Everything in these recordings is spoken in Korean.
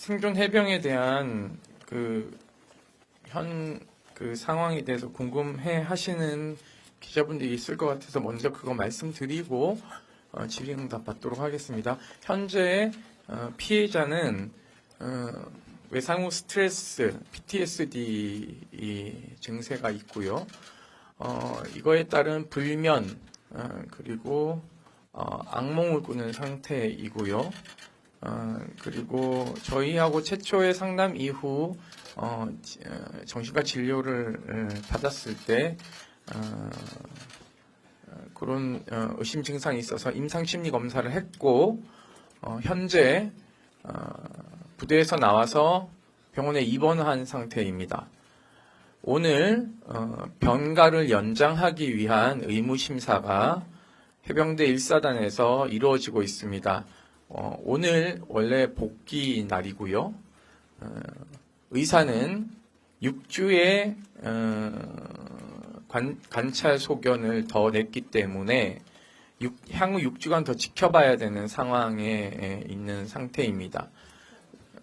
생존 해병에 대한 그 상황에 대해서 궁금해 하시는 기자분들이 있을 것 같아서 먼저 그거 말씀드리고 질의응답 받도록 하겠습니다. 현재 피해자는 외상 후 스트레스, PTSD 증세가 있고요. 이거에 따른 불면, 그리고 악몽을 꾸는 상태이고요. 그리고 저희하고 최초의 상담 이후 정신과 진료를 받았을 때 그런 의심 증상이 있어서 임상 심리 검사를 했고 현재 부대에서 나와서 병원에 입원한 상태입니다. 오늘 병가를 연장하기 위한 의무 심사가 해병대 1사단에서 이루어지고 있습니다. 오늘 원래 복귀 날이고요. 의사는 6주의 관찰 소견을 더 냈기 때문에 향후 6주간 더 지켜봐야 되는 상황에 있는 상태입니다.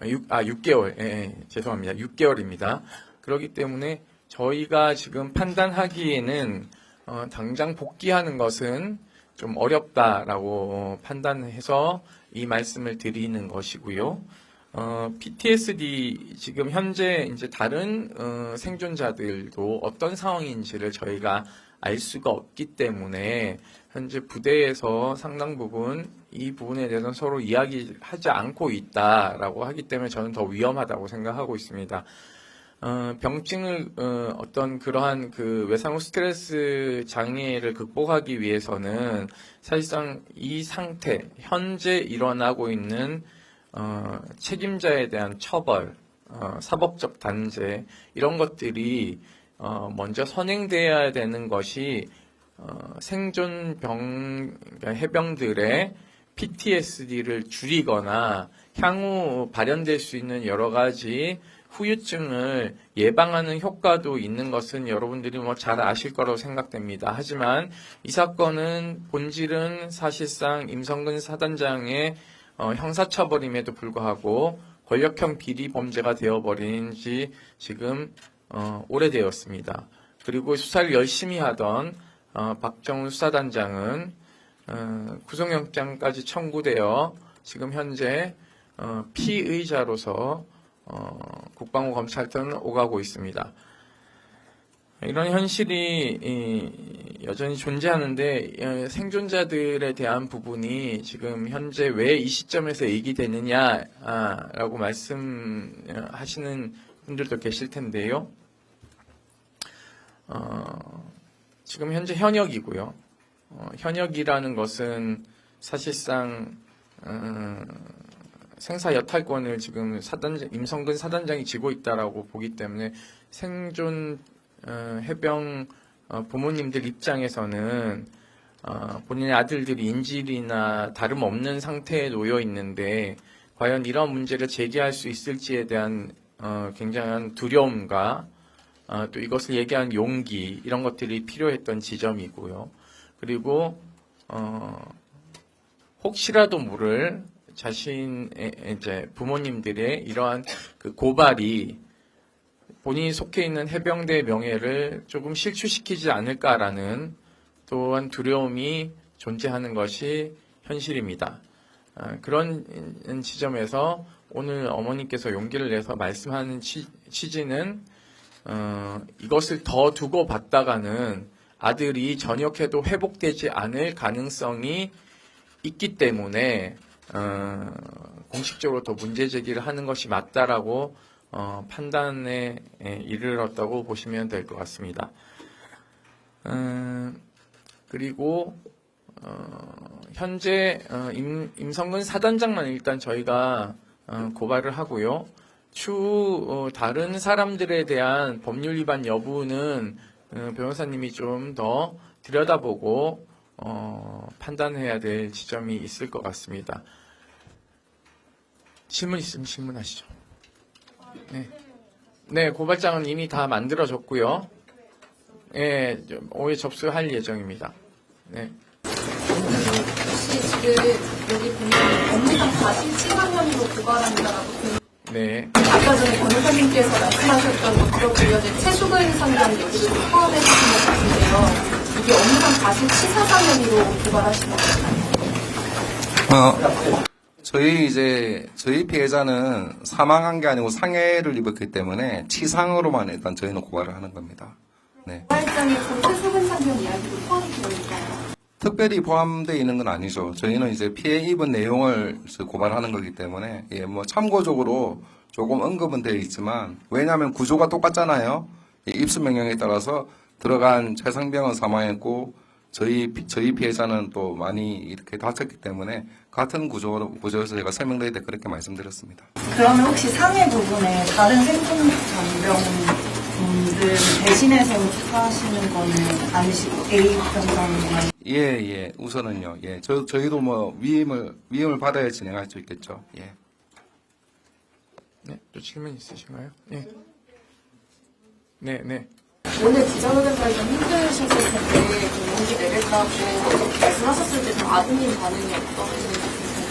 6개월, 죄송합니다. 6개월입니다. 그렇기 때문에 저희가 지금 판단하기에는 당장 복귀하는 것은 좀 어렵다라고 판단해서 이 말씀을 드리는 것이고요. PTSD 지금 현재 이제 다른 생존자들도 어떤 상황인지를 저희가 알 수가 없기 때문에 현재 부대에서 상당 부분 이 부분에 대해서는 서로 이야기하지 않고 있다라고 하기 때문에 저는 더 위험하다고 생각하고 있습니다. 병증을 어떤 그러한 그 외상 후 스트레스 장애를 극복하기 위해서는 사실상 이 상태 현재 일어나고 있는 책임자에 대한 처벌, 사법적 단죄 이런 것들이 먼저 선행돼야 되는 것이 생존 해병들의 PTSD를 줄이거나 향후 발현될 수 있는 여러 가지 후유증을 예방하는 효과도 있는 것은 여러분들이 잘 아실 거라고 생각됩니다. 하지만 이 사건은 본질은 사실상 임성근 사단장의 형사처벌임에도 불구하고 권력형 비리 범죄가 되어버린 지 지금 오래되었습니다. 그리고 수사를 열심히 하던 박정훈 수사단장은 구속영장까지 청구되어 지금 현재 피의자로서 국방부 검찰청을 오가고 있습니다. 이런 현실이 여전히 존재하는데 생존자들에 대한 부분이 지금 현재 왜 이 시점에서 얘기되느냐라고 말씀하시는 분들도 계실 텐데요. 지금 현재 현역이고요. 현역이라는 것은 사실상 생사 여탈권을 지금 임성근 사단장이 쥐고 있다라고 보기 때문에 생존 해병 부모님들 입장에서는 본인의 아들들이 인질이나 다름없는 상태에 놓여 있는데 과연 이런 문제를 제기할 수 있을지에 대한 굉장한 두려움과 또 이것을 얘기한 용기 이런 것들이 필요했던 지점이고요. 그리고 혹시라도 모를 자신의 이제 부모님들의 이러한 그 고발이 본인이 속해 있는 해병대의 명예를 조금 실추시키지 않을까라는 또한 두려움이 존재하는 것이 현실입니다. 그런 지점에서 오늘 어머니께서 용기를 내서 말씀하는 취지는 이것을 더 두고 봤다가는 아들이 전역해도 회복되지 않을 가능성이 있기 때문에 공식적으로 더 문제 제기를 하는 것이 맞다라고 판단에 이르렀다고 보시면 될 것 같습니다. 그리고 현재 임성근 사단장만 일단 저희가 고발을 하고요. 추후 다른 사람들에 대한 법률 위반 여부는 변호사님이 좀 더 들여다보고 판단해야 될 지점이 있을 것 같습니다. 질문 있으면 질문하시죠. 네, 고발장은 이미 다 만들어졌고요. 네, 오후에 접수할 예정입니다. 네. 혹시 지금 여기 보면 업무상 과실치사 혐의로 고발한다라고 네. 아까 전에 변호사님께서 말씀하셨던 것과 관련된 최수근 상담 여기도 포함해 주신 것 같은데요. 이게 업무상 과실치사상 혐의로 고발하신 것 같아요. 저희 피해자는 사망한 게 아니고 상해를 입었기 때문에 치상으로만 일단 저희는 고발을 하는 겁니다. 네. 고발장에서 최수근 상담 이야기도 포함되어 있나요? 특별히 포함되어 있는 건 아니죠. 저희는 이제 피해 입은 내용을 고발하는 거기 때문에, 예, 뭐 참고적으로 조금 언급은 되어 있지만, 왜냐하면 구조가 똑같잖아요. 입수 명령에 따라서 들어간 최상병은 사망했고, 저희 피해자는 또 많이 이렇게 다쳤기 때문에 같은 구조에서 제가 설명드릴 때 그렇게 말씀드렸습니다. 그러면 혹시 상해 부분에 다른 생존병분들 대신해서 수사하시는 거는 아니시고 A 병상만? 예. 우선은요. 예. 저희도 뭐 위임을 받아야 진행할 수 있겠죠. 예. 네, 또 질문 있으신가요? 네. 네. 오늘 기자회견까지 좀 힘드셨을 텐데 용기 내겠다고 말씀하셨을 때 좀 아드님 반응이 어떠셨는지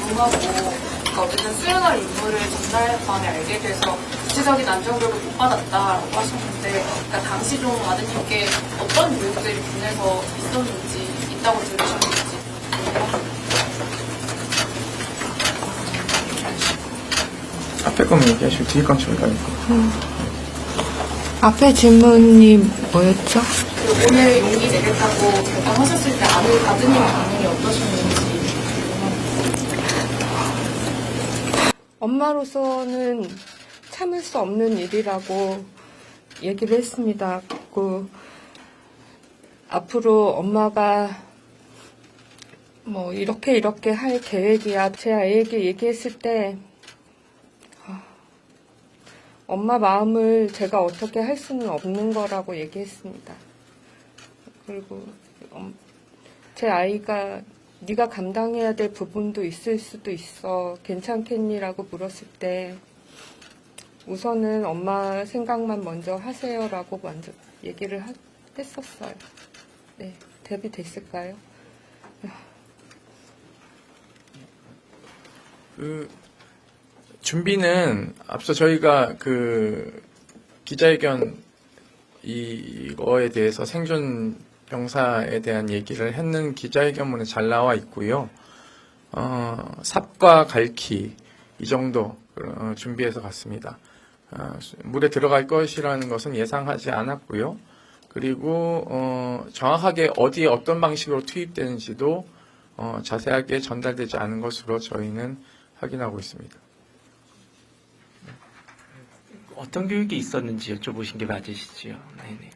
궁금하고, 그러니까 어쨌든 수행할 임무를 전날 밤에 알게 돼서 구체적인 안전교육을 못 받았다라고 하셨는데, 그러니까 당시 좀 아드님께 어떤 교육들이 군에서 있었는지, 있다고 들으셨는지. 앞에 거면 얘기하시고 뒤에 건 저희가 읽고. 앞에 질문이 뭐였죠? 오늘 용기 내겠다고 결정하셨을 때 아드님 반응이 어떠셨는지. 엄마로서는 참을 수 없는 일이라고 얘기를 했습니다. 앞으로 엄마가 뭐 이렇게 할 계획이야. 제 아이에게 얘기했을 때 엄마 마음을 제가 어떻게 할 수는 없는 거라고 얘기했습니다. 그리고 제 아이가 네가 감당해야 될 부분도 있을 수도 있어. 괜찮겠니라고 물었을 때 우선은 엄마 생각만 먼저 하세요라고 먼저 얘기를 했었어요. 네, 대비됐을까요? 준비는 앞서 저희가 기자회견 이거에 대해서 생존 병사에 대한 얘기를 했는 기자회견문에 잘 나와 있고요. 삽과 갈퀴 이 정도 준비해서 갔습니다. 물에 들어갈 것이라는 것은 예상하지 않았고요. 그리고 정확하게 어디에 어떤 방식으로 투입되는지도 자세하게 전달되지 않은 것으로 저희는 확인하고 있습니다. 어떤 교육이 있었는지 여쭤보신 게 맞으시지요? 네네.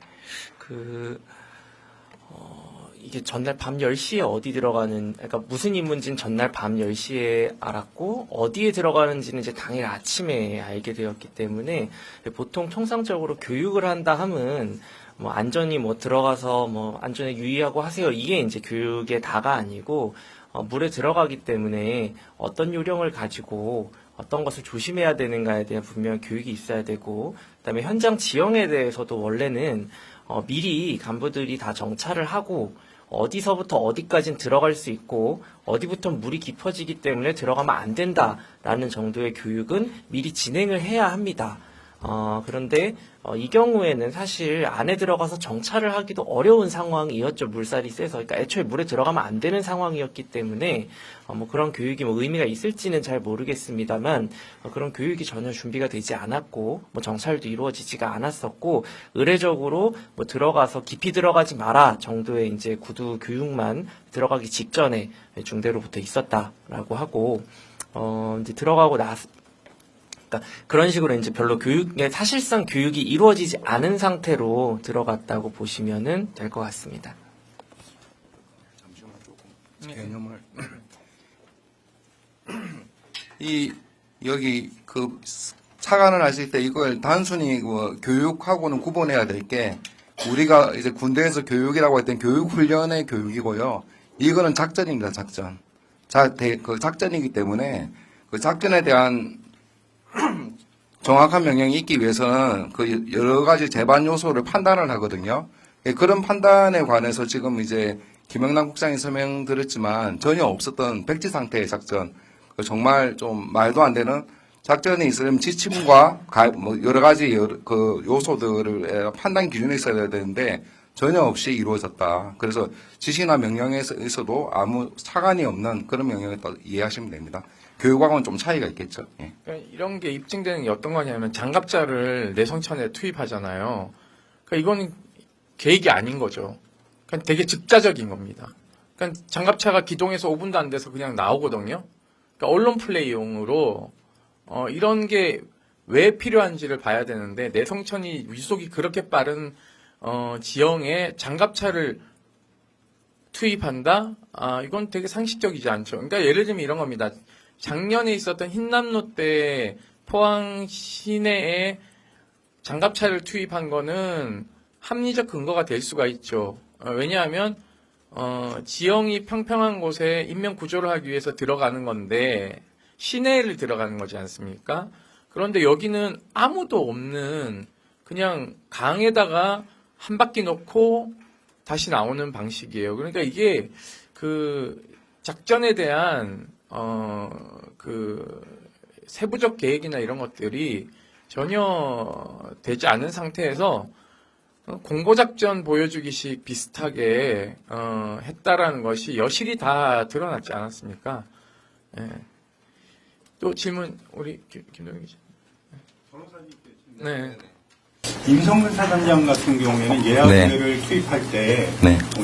이게 전날 밤 10시에 어디 들어가는, 그러니까 무슨 임무인지는 전날 밤 10시에 알았고, 어디에 들어가는지는 이제 당일 아침에 알게 되었기 때문에, 보통 통상적으로 교육을 한다 하면, 뭐, 안전히 뭐 들어가서 뭐, 안전에 유의하고 하세요. 이게 이제 교육의 다가 아니고, 물에 들어가기 때문에 어떤 요령을 가지고 어떤 것을 조심해야 되는가에 대한 분명한 교육이 있어야 되고, 그다음에 현장 지형에 대해서도 원래는 미리 간부들이 다 정찰을 하고 어디서부터 어디까지는 들어갈 수 있고 어디부터 물이 깊어지기 때문에 들어가면 안 된다라는 정도의 교육은 미리 진행을 해야 합니다. 그런데 이 경우에는 사실 안에 들어가서 정찰을 하기도 어려운 상황이었죠. 물살이 세서. 그러니까 애초에 물에 들어가면 안 되는 상황이었기 때문에 뭐 그런 교육이 뭐 의미가 있을지는 잘 모르겠습니다만 그런 교육이 전혀 준비가 되지 않았고 뭐 정찰도 이루어지지가 않았었고 의례적으로 뭐 들어가서 깊이 들어가지 마라 정도의 이제 구두 교육만 들어가기 직전에 중대로부터 있었다라고 하고 이제 들어가고 나서 그러니까 그런 식으로 이제 별로 사실상 교육이 이루어지지 않은 상태로 들어갔다고 보시면은 될 것 같습니다. 잠시만 조금 개념을 여기 차관을 하실 때 이걸 단순히 교육하고는 구분해야 될 게 우리가 이제 군대에서 교육이라고 할 땐 교육 훈련의 교육이고요. 이거는 작전입니다. 작전. 작전이기 때문에 그 작전에 대한 정확한 명령이 있기 위해서는 그 여러 가지 재반 요소를 판단을 하거든요. 그런 판단에 관해서 지금 이제 김영남 국장이 설명드렸지만 전혀 없었던 백지 상태의 작전, 정말 좀 말도 안 되는 작전이 있으려면 지침과 뭐 여러 가지 그 요소들을 판단 기준이 있어야 되는데 전혀 없이 이루어졌다. 그래서 지시나 명령에 있어도 아무 차관이 없는 그런 명령을 이해하시면 됩니다. 교육하고는 좀 차이가 있겠죠. 예. 그러니까 이런 게 입증되는 게 어떤 거냐면 장갑차를 내성천에 투입하잖아요. 그러니까 이거는 계획이 아닌 거죠. 그러니까 되게 즉자적인 겁니다. 그러니까 장갑차가 기동해서 5분도 안 돼서 그냥 나오거든요. 그러니까 언론 플레이용으로 이런 게 왜 필요한지를 봐야 되는데 내성천이 위속이 그렇게 빠른 지형에 장갑차를 투입한다? 이건 되게 상식적이지 않죠. 그러니까 예를 들면 이런 겁니다. 작년에 있었던 흰남노 때 포항 시내에 장갑차를 투입한 거는 합리적 근거가 될 수가 있죠. 왜냐하면 지형이 평평한 곳에 인명 구조를 하기 위해서 들어가는 건데 시내를 들어가는 거지 않습니까? 그런데 여기는 아무도 없는 그냥 강에다가 한 바퀴 놓고 다시 나오는 방식이에요. 그러니까 이게 그 작전에 대한 그 세부적 계획이나 이런 것들이 전혀 되지 않은 상태에서 공고작전 보여주기식 비슷하게 했다라는 것이 여실히 다 드러났지 않았습니까? 예. 또 질문 우리 김동현 기자. 네. 임성근 사단장 같은 경우에는 예하부대를 투입할 때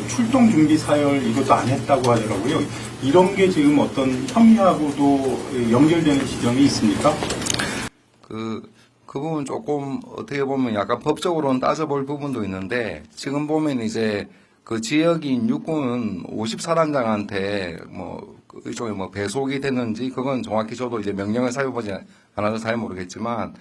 출동 준비 사열 이것도 안 했다고 하더라고요. 이런 게 지금 어떤 혐의하고도 연결되는 지점이 있습니까? 그 부분 조금 어떻게 보면 약간 법적으로는 따져볼 부분도 있는데 지금 보면 이제 그 지역인 육군 54단장한테 뭐 일종의 뭐 배속이 됐는지 그건 정확히 저도 이제 명령을 살펴보지 않아서 잘 모르겠지만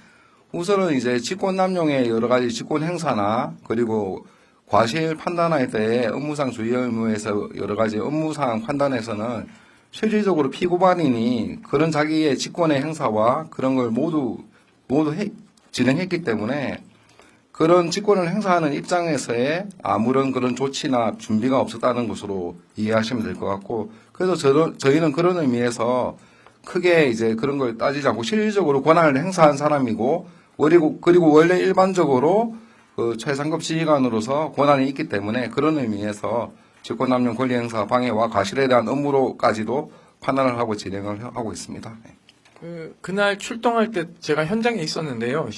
우선은 이제 직권남용의 여러 가지 직권 행사나 그리고 과실 판단에 대해 업무상 주의 의무에서 여러 가지 업무상 판단에서는 실질적으로 피고반인이 그런 자기의 직권의 행사와 그런 걸 모두 진행했기 때문에 그런 직권을 행사하는 입장에서의 아무런 그런 조치나 준비가 없었다는 것으로 이해하시면 될 것 같고 그래서 저희는 그런 의미에서 크게 이제 그런 걸 따지지 않고 실질적으로 권한을 행사한 사람이고 그리고 원래 일반적으로 그 최상급 지휘관으로서 권한이 있기 때문에 그런 의미에서 직권남용 권리행사 방해와 과실에 대한 업무로까지도 판단을 하고 진행을 하고 있습니다. 그날 출동할 때 제가 현장에 있었는데요.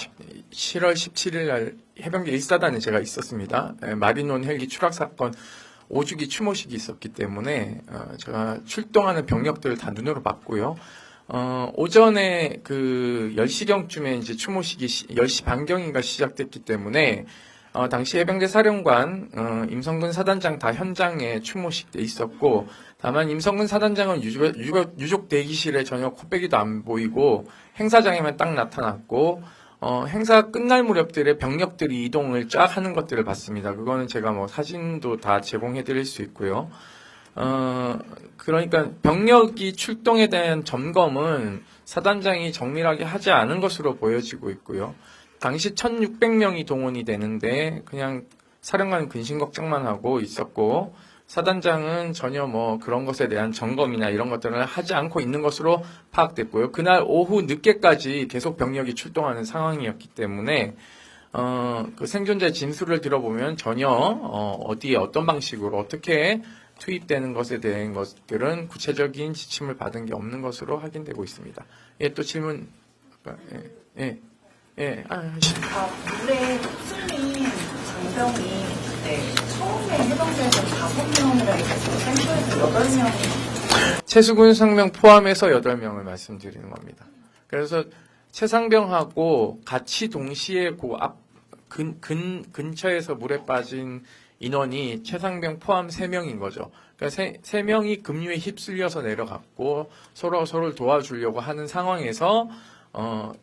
7월 17일 날 해병대 1사단에 제가 있었습니다. 마리논 헬기 추락 사건 5주기 추모식이 있었기 때문에 제가 출동하는 병력들을 다 눈으로 봤고요. 오전에 그 10시경쯤에 이제 추모식이 10시 반경인가 시작됐기 때문에 당시 해병대 사령관 임성근 사단장 다 현장에 추모식 때 있었고 다만 임성근 사단장은 유족 대기실에 전혀 코빼기도 안 보이고 행사장에만 딱 나타났고 행사 끝날 무렵들에 병력들이 이동을 쫙 하는 것들을 봤습니다. 그거는 제가 뭐 사진도 다 제공해 드릴 수 있고요. 그러니까 병력이 출동에 대한 점검은 사단장이 정밀하게 하지 않은 것으로 보여지고 있고요. 당시 1,600명이 동원이 되는데 그냥 사령관 근신 걱정만 하고 있었고 사단장은 전혀 뭐 그런 것에 대한 점검이나 이런 것들을 하지 않고 있는 것으로 파악됐고요. 그날 오후 늦게까지 계속 병력이 출동하는 상황이었기 때문에 그 생존자의 진술을 들어보면 전혀 어디에 어떤 방식으로 어떻게 투입되는 것에 대한 것들은 구체적인 지침을 받은 게 없는 것으로 확인되고 있습니다. 예, 또 질문. 물에 휩쓸린 장병이 처음에 해병대에서 5명이라 해서 센터에서 8명이 최수근 상병 포함해서 8명을 말씀드리는 겁니다. 그래서 최상병하고 같이 동시에 근처에서 물에 빠진 인원이 최상병 포함 3명인 거죠. 그러니까 3명이 급류에 휩쓸려서 내려갔고 서로를 도와주려고 하는 상황에서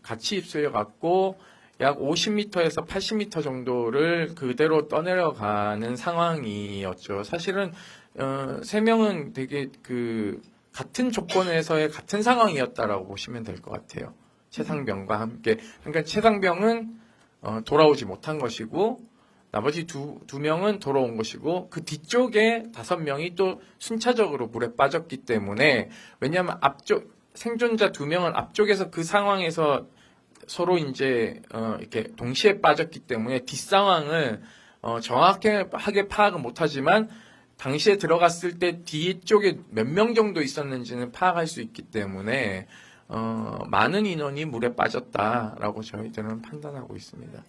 같이 휩쓸려 갔고 약 50m에서 80m 정도를 그대로 떠내려가는 상황이었죠. 사실은 3명은 되게 같은 조건에서의 같은 상황이었다라고 보시면 될 것 같아요. 최상병과 함께. 그러니까 최상병은 돌아오지 못한 것이고 나머지 두 명은 돌아온 것이고 그 뒤쪽에 5명이 또 순차적으로 물에 빠졌기 때문에 왜냐하면 앞쪽 생존자 2명은 앞쪽에서 그 상황에서 서로 이제 이렇게 동시에 빠졌기 때문에 뒷상황을 정확하게 파악은 못하지만 당시에 들어갔을 때 뒤쪽에 몇 명 정도 있었는지는 파악할 수 있기 때문에 많은 인원이 물에 빠졌다라고 저희들은 판단하고 있습니다.